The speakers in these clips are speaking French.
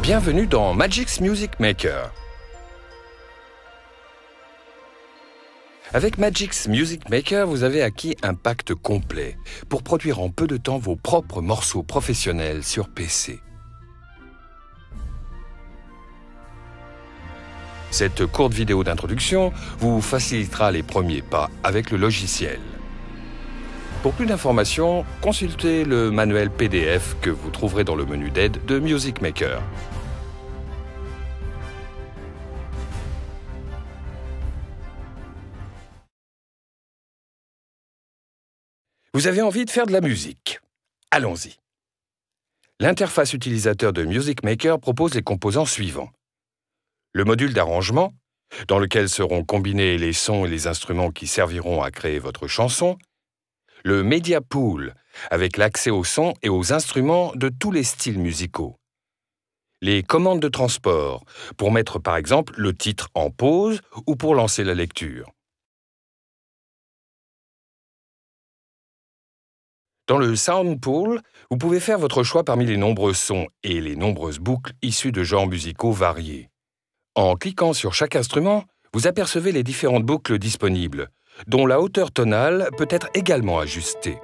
Bienvenue dans Magix Music Maker. Avec Magix Music Maker, vous avez acquis un pacte complet pour produire en peu de temps vos propres morceaux professionnels sur PC. Cette courte vidéo d'introduction vous facilitera les premiers pas avec le logiciel. Pour plus d'informations, consultez le manuel PDF que vous trouverez dans le menu d'aide de Music Maker. Vous avez envie de faire de la musique? Allons-y. L'interface utilisateur de Music Maker propose les composants suivants. Le module d'arrangement, dans lequel seront combinés les sons et les instruments qui serviront à créer votre chanson. Le Media Pool, avec l'accès aux sons et aux instruments de tous les styles musicaux. Les commandes de transport, pour mettre par exemple le titre en pause ou pour lancer la lecture. Dans le Sound Pool, vous pouvez faire votre choix parmi les nombreux sons et les nombreuses boucles issues de genres musicaux variés. En cliquant sur chaque instrument, vous apercevez les différentes boucles disponibles, dont la hauteur tonale peut être également ajustée.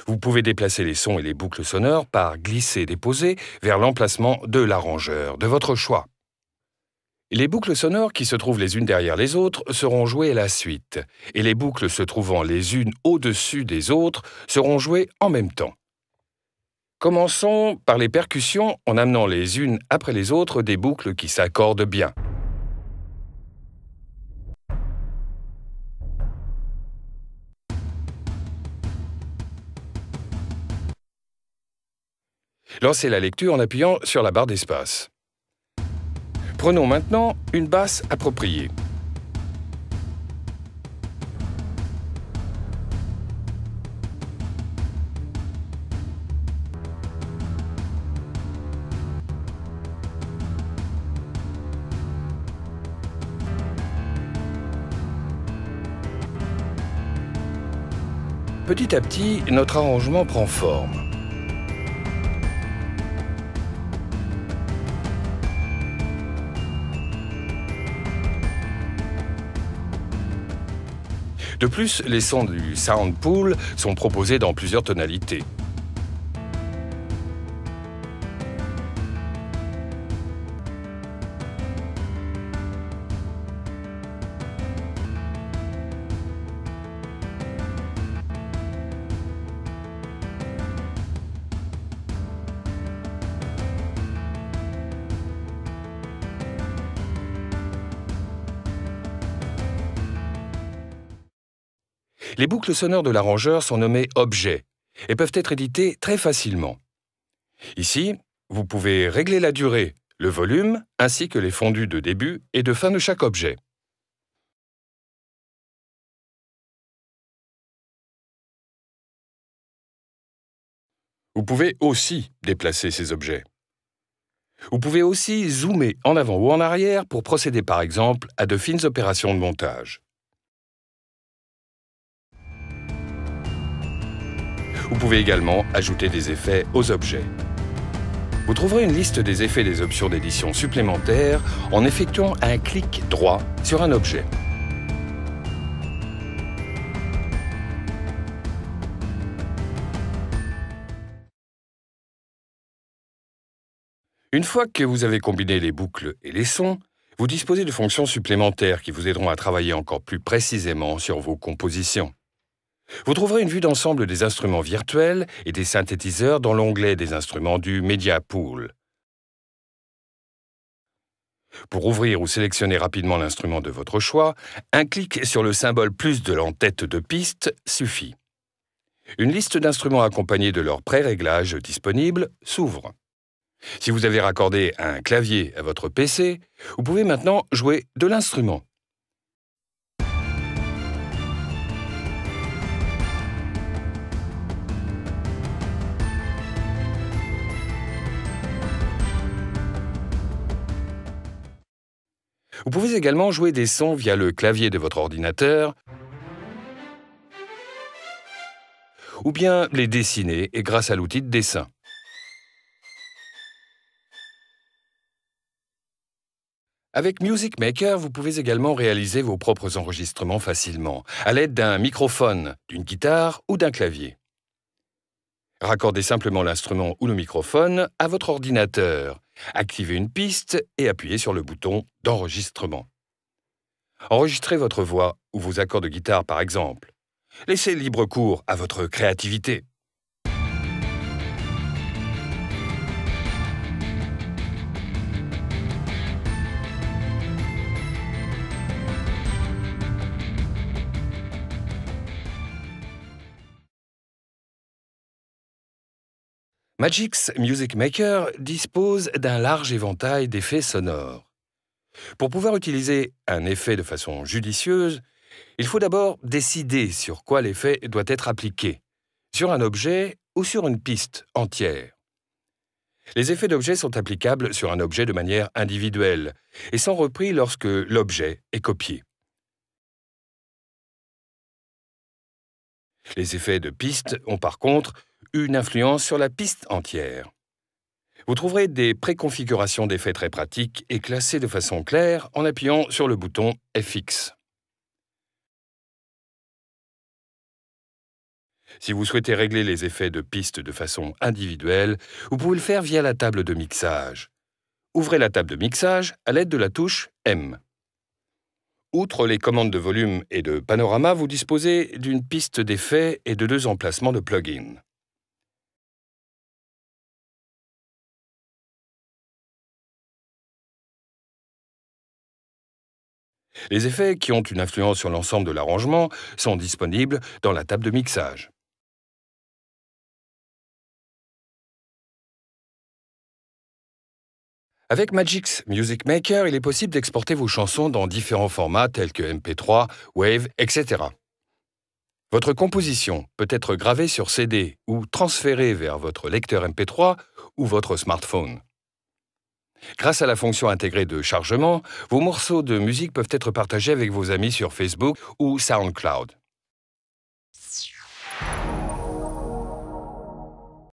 Vous pouvez déplacer les sons et les boucles sonores par glisser-déposer vers l'emplacement de l'arrangeur de votre choix. Les boucles sonores qui se trouvent les unes derrière les autres seront jouées à la suite, et les boucles se trouvant les unes au-dessus des autres seront jouées en même temps. Commençons par les percussions en amenant les unes après les autres des boucles qui s'accordent bien. Lancez la lecture en appuyant sur la barre d'espace. Prenons maintenant une basse appropriée. Petit à petit, notre arrangement prend forme. De plus, les sons du Sound Pool sont proposés dans plusieurs tonalités. Les boucles sonores de l'arrangeur sont nommées objets et peuvent être éditées très facilement. Ici, vous pouvez régler la durée, le volume, ainsi que les fondus de début et de fin de chaque objet. Vous pouvez aussi déplacer ces objets. Vous pouvez aussi zoomer en avant ou en arrière pour procéder par exemple à de fines opérations de montage. Vous pouvez également ajouter des effets aux objets. Vous trouverez une liste des effets et des options d'édition supplémentaires en effectuant un clic droit sur un objet. Une fois que vous avez combiné les boucles et les sons, vous disposez de fonctions supplémentaires qui vous aideront à travailler encore plus précisément sur vos compositions. Vous trouverez une vue d'ensemble des instruments virtuels et des synthétiseurs dans l'onglet des instruments du Media Pool. Pour ouvrir ou sélectionner rapidement l'instrument de votre choix, un clic sur le symbole plus de l'en-tête de piste suffit. Une liste d'instruments accompagnés de leurs pré-réglages disponibles s'ouvre. Si vous avez raccordé un clavier à votre PC, vous pouvez maintenant jouer de l'instrument. Vous pouvez également jouer des sons via le clavier de votre ordinateur ou bien les dessiner et grâce à l'outil de dessin. Avec Music Maker, vous pouvez également réaliser vos propres enregistrements facilement, à l'aide d'un microphone, d'une guitare ou d'un clavier. Raccordez simplement l'instrument ou le microphone à votre ordinateur, activez une piste et appuyez sur le bouton d'enregistrement. Enregistrez votre voix ou vos accords de guitare par exemple. Laissez libre cours à votre créativité. Magix Music Maker dispose d'un large éventail d'effets sonores. Pour pouvoir utiliser un effet de façon judicieuse, il faut d'abord décider sur quoi l'effet doit être appliqué, sur un objet ou sur une piste entière. Les effets d'objet sont applicables sur un objet de manière individuelle et sont repris lorsque l'objet est copié. Les effets de piste ont par contre une influence sur la piste entière. Vous trouverez des préconfigurations d'effets très pratiques et classées de façon claire en appuyant sur le bouton FX. Si vous souhaitez régler les effets de piste de façon individuelle, vous pouvez le faire via la table de mixage. Ouvrez la table de mixage à l'aide de la touche M. Outre les commandes de volume et de panorama, vous disposez d'une piste d'effets et de 2 emplacements de plugins. Les effets qui ont une influence sur l'ensemble de l'arrangement sont disponibles dans la table de mixage. Avec Magix Music Maker, il est possible d'exporter vos chansons dans différents formats tels que MP3, Wave, etc. Votre composition peut être gravée sur CD ou transférée vers votre lecteur MP3 ou votre smartphone. Grâce à la fonction intégrée de chargement, vos morceaux de musique peuvent être partagés avec vos amis sur Facebook ou SoundCloud.